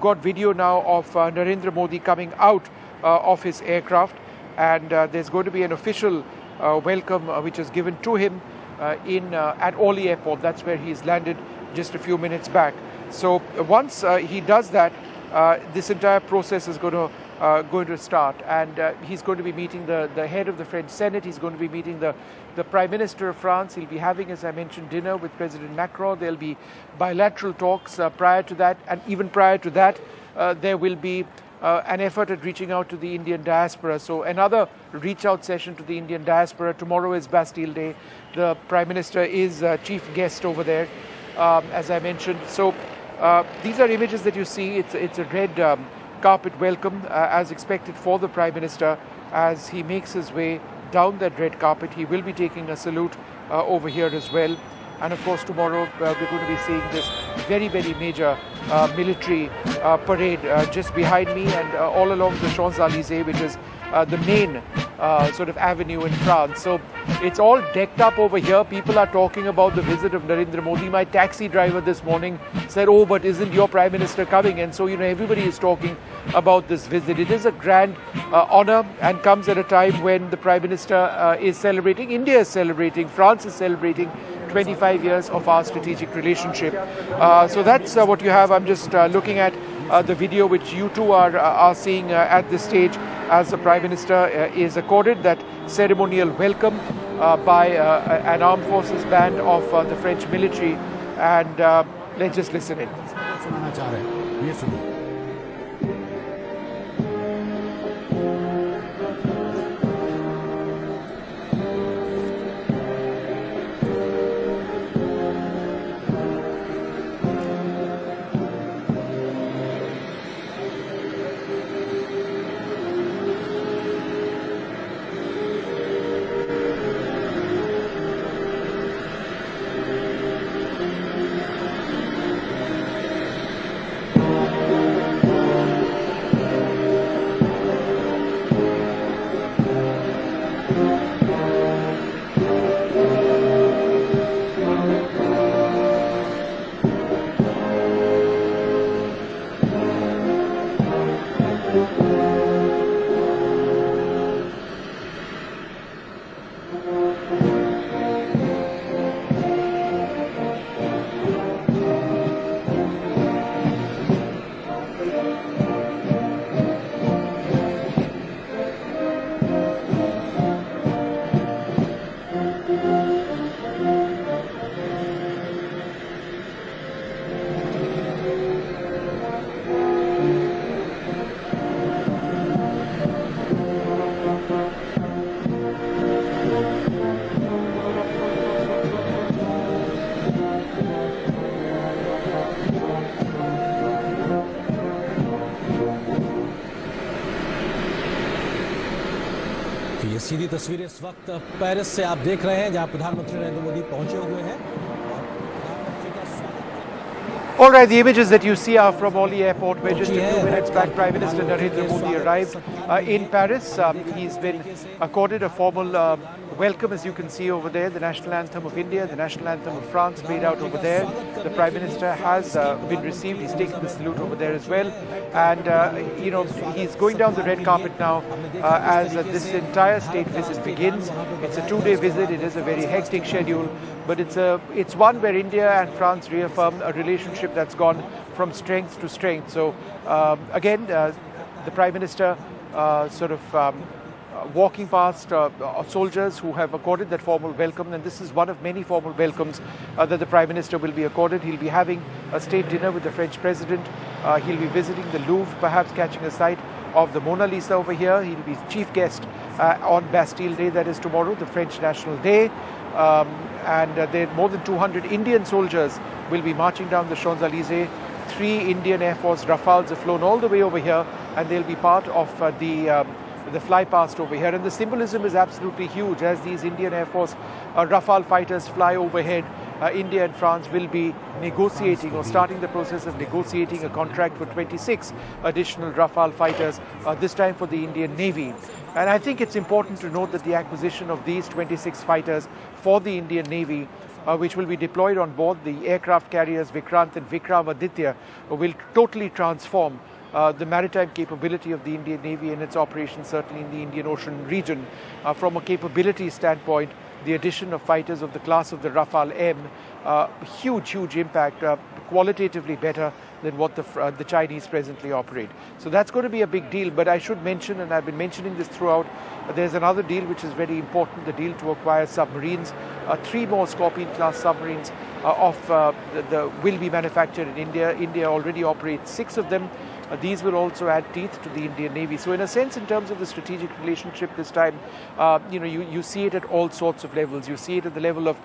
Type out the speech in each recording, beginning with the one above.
got video now of Narendra Modi coming out of his aircraft, and there's going to be an official welcome which is given to him at Orly Airport. That's where he's landed just a few minutes back. So once he does that, this entire process is going to start, and he's going to be meeting the head of the French Senate. He's going to be meeting the Prime Minister of France. He'll be having, as I mentioned, dinner with President Macron. There'll be bilateral talks prior to that, and even prior to that, there will be an effort at reaching out to the Indian diaspora. So another reach out session to the Indian diaspora. Tomorrow is Bastille Day. The Prime Minister is chief guest over there, as I mentioned. So these are images that you see. It's a red carpet welcome as expected for the Prime Minister as he makes his way down that red carpet. He will be taking a salute over here as well. And of course tomorrow we're going to be seeing this very, very major military parade just behind me and all along the Champs-Élysées, which is the main sort of avenue in France. So it's all decked up over here. People are talking about the visit of Narendra Modi. My taxi driver this morning said, "Oh, but isn't your Prime Minister coming?" And so, everybody is talking about this visit. It is a grand honor and comes at a time when the Prime Minister is celebrating, India is celebrating, France is celebrating 25 years of our strategic relationship. So that's what you have. I'm just looking at the video which you two are seeing at this stage as the Prime Minister is accorded that ceremonial welcome by an armed forces band of the French military. And let's just listen in. ये सीधी तस्वीरें इस वक्त Paris से आप देख रहे हैं जहां प्रधानमंत्री नरेंद्र मोदी पहुंचे हुए हैं। All right, the images that you see are from Orly Airport, where just a few minutes back Prime Minister Narendra Modi arrived in Paris. He's been accorded a formal welcome, as you can see over there. The national anthem of India, the national anthem of France played out over there. The Prime Minister has been received. He's taken the salute over there as well. And, he's going down the red carpet now as this entire state visit begins. It's a two-day visit. It is a very hectic schedule, but it's one where India and France reaffirm a relationship that's gone from strength to strength. So, again, the Prime Minister walking past soldiers who have accorded that formal welcome, and this is one of many formal welcomes that the Prime Minister will be accorded. He'll be having a state dinner with the French President. He'll be visiting the Louvre, perhaps catching a sight of the Mona Lisa over here. He'll be chief guest on Bastille Day, that is tomorrow, the French National Day. And there more than 200 Indian soldiers will be marching down the Champs-Élysées. 3 Indian Air Force Rafales have flown all the way over here, and they'll be part of the fly past over here. And the symbolism is absolutely huge as these Indian Air Force Rafale fighters fly overhead. India and France will be negotiating or starting the process of negotiating a contract for 26 additional Rafale fighters, this time for the Indian Navy. And I think it's important to note that the acquisition of these 26 fighters for the Indian Navy which will be deployed on board the aircraft carriers Vikrant and Vikramaditya, will totally transform the maritime capability of the Indian Navy and its operations, certainly in the Indian Ocean region. From a capability standpoint, the addition of fighters of the class of the Rafale M, huge impact, qualitatively better than what the Chinese presently operate. So that's going to be a big deal. But I should mention, and I've been mentioning this throughout, there's another deal which is very important, the deal to acquire submarines. 3 more Scorpion-class submarines will be manufactured in India. India already operates 6 of them. These will also add teeth to the Indian Navy. So in a sense, in terms of the strategic relationship this time, you see it at all sorts of levels. You see it at the level of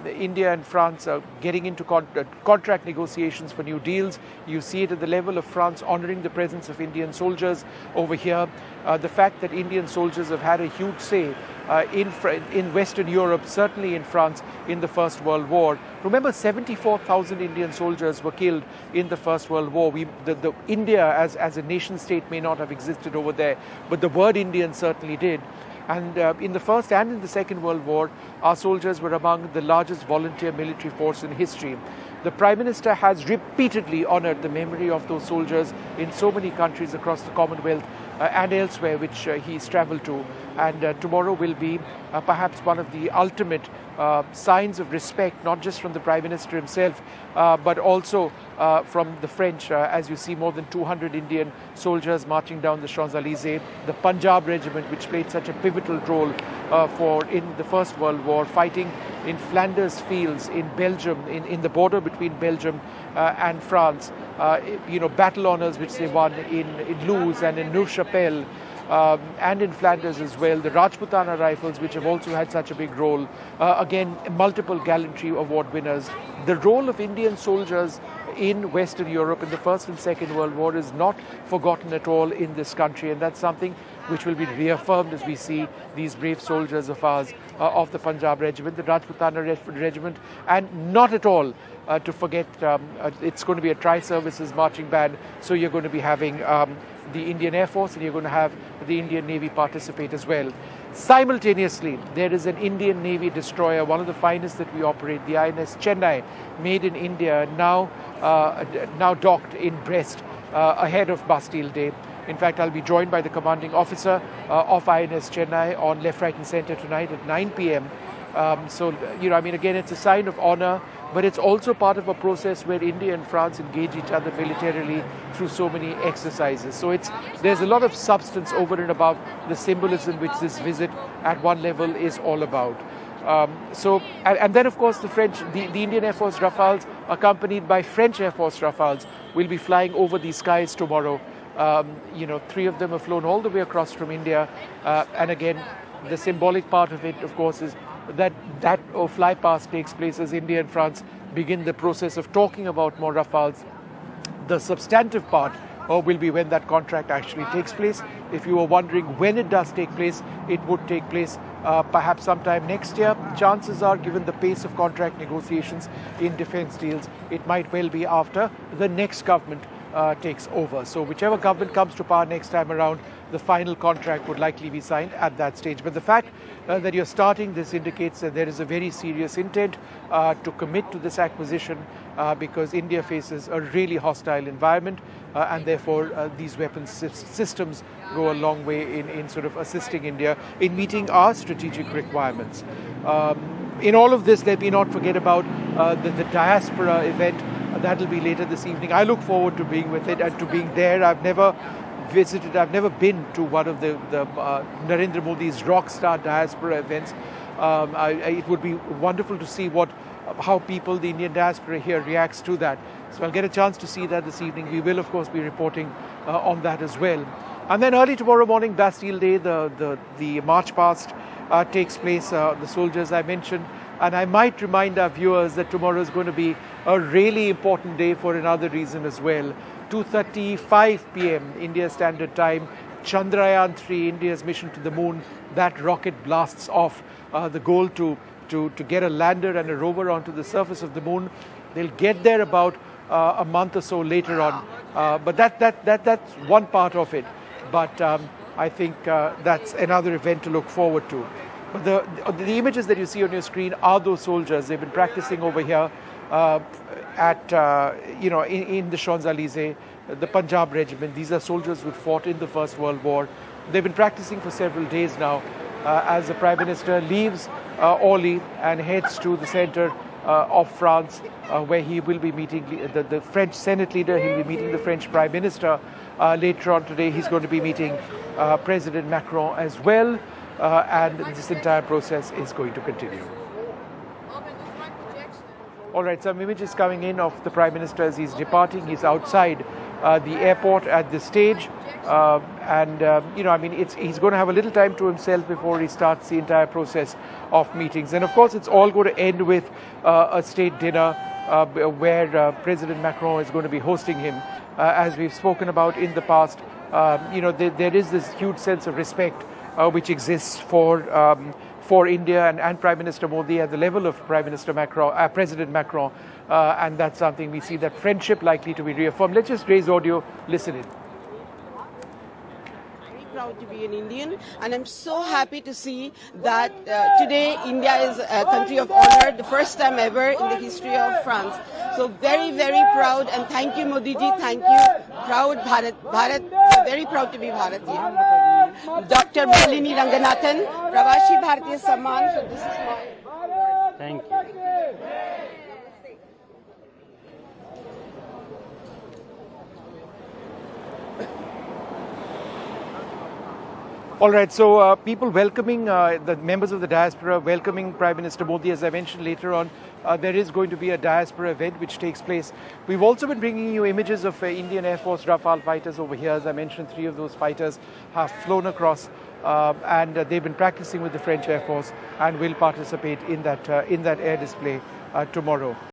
India and France getting into contract negotiations for new deals. You see it at the level of France honoring the presence of Indian soldiers over here. The fact that Indian soldiers have had a huge say in Western Europe, certainly in France, in the First World War. Remember, 74,000 Indian soldiers were killed in the First World War. India as a nation state may not have existed over there, but the word Indian certainly did. And in the First and in the Second World War, our soldiers were among the largest volunteer military force in history. The Prime Minister has repeatedly honoured the memory of those soldiers in so many countries across the Commonwealth and elsewhere which he's travelled to. And tomorrow will be perhaps one of the ultimate signs of respect, not just from the Prime Minister himself, but also from the French, as you see more than 200 Indian soldiers marching down the Champs-Élysées. The Punjab regiment, which played such a pivotal role in the First World War, fighting in Flanders fields in Belgium, in the border between Belgium and France. Battle honours which they won in Loos and in Neuchâtel. And in Flanders as well, the Rajputana Rifles, which have also had such a big role. Again, multiple gallantry award winners. The role of Indian soldiers in Western Europe in the First and Second World War is not forgotten at all in this country, and that's something which will be reaffirmed as we see these brave soldiers of ours of the Punjab Regiment, the Rajputana Regiment, and not at all to forget, it's going to be a tri-services marching band, so you're going to be having the Indian Air Force and you're going to have the Indian Navy participate as well. Simultaneously, there is an Indian Navy destroyer, one of the finest that we operate, the INS Chennai, made in India, now docked in Brest ahead of Bastille Day. In fact, I'll be joined by the commanding officer of INS Chennai on Left, Right and Centre tonight at 9 p.m. Again, it's a sign of honour, but it's also part of a process where India and France engage each other militarily through so many exercises. So there's a lot of substance over and above the symbolism which this visit at one level is all about. And then, of course, the Indian Air Force Rafales, accompanied by French Air Force Rafales, will be flying over these skies tomorrow. 3 of them have flown all the way across from India. And again, the symbolic part of it, of course, is that fly past takes place as India and France begin the process of talking about more Rafales. The substantive part will be when that contract actually takes place. If you were wondering when it does take place, it would take place perhaps sometime next year. Chances are, given the pace of contract negotiations in defence deals, it might well be after the next government takes over. So whichever government comes to power next time around, the final contract would likely be signed at that stage. But the fact that you're starting this indicates that there is a very serious intent to commit to this acquisition because India faces a really hostile environment and therefore these weapons systems go a long way in sort of assisting India in meeting our strategic requirements. In all of this, let me not forget about the diaspora event. That'll be later this evening. I look forward to being with it and to being there. I've never been to one of the Narendra Modi's rockstar diaspora events. It would be wonderful to see how people, the Indian diaspora here, reacts to that. So I'll get a chance to see that this evening. We will, of course, be reporting on that as well. And then early tomorrow morning, Bastille Day, the march past takes place. The soldiers I mentioned. And I might remind our viewers that tomorrow is going to be a really important day for another reason as well. 2:35 p.m. India Standard Time, Chandrayaan-3, India's mission to the moon, that rocket blasts off. The goal to get a lander and a rover onto the surface of the moon. They'll get there about a month or so later on. But that's one part of it. But I think that's another event to look forward to. But the images that you see on your screen are those soldiers. They've been practicing over here in the Champs-Élysées, the Punjab regiment. These are soldiers who fought in the First World War. They've been practicing for several days now as the Prime Minister leaves Orly and heads to the center of France, where he will be meeting the French Senate leader. He'll be meeting the French Prime Minister later on today. He's going to be meeting President Macron as well, and this entire process is going to continue. All right, some images coming in of the Prime Minister as he's departing. He's outside the airport at this stage. He's going to have a little time to himself before he starts the entire process of meetings. And of course, it's all going to end with a state dinner where President Macron is going to be hosting him. As we've spoken about in the past, there is this huge sense of respect which exists for India and Prime Minister Modi at the level of President Macron, and that's something we see, that friendship likely to be reaffirmed. Let's just raise audio, listen in. Proud to be an Indian, and I'm so happy to see that today India is a country of honor, the first time ever in the history of France. So very, very proud, and thank you Modi ji, thank you. Proud Bharat, very proud to be Bharatiya. Dr. Malini Ranganathan, Pravasi Bharatiya Samman, so this is my... Thank you. All right, so people welcoming the members of the diaspora, welcoming Prime Minister Modi. As I mentioned later on, there is going to be a diaspora event which takes place. We've also been bringing you images of Indian Air Force Rafale fighters over here. As I mentioned, 3 of those fighters have flown across and they've been practicing with the French Air Force and will participate in that air display tomorrow.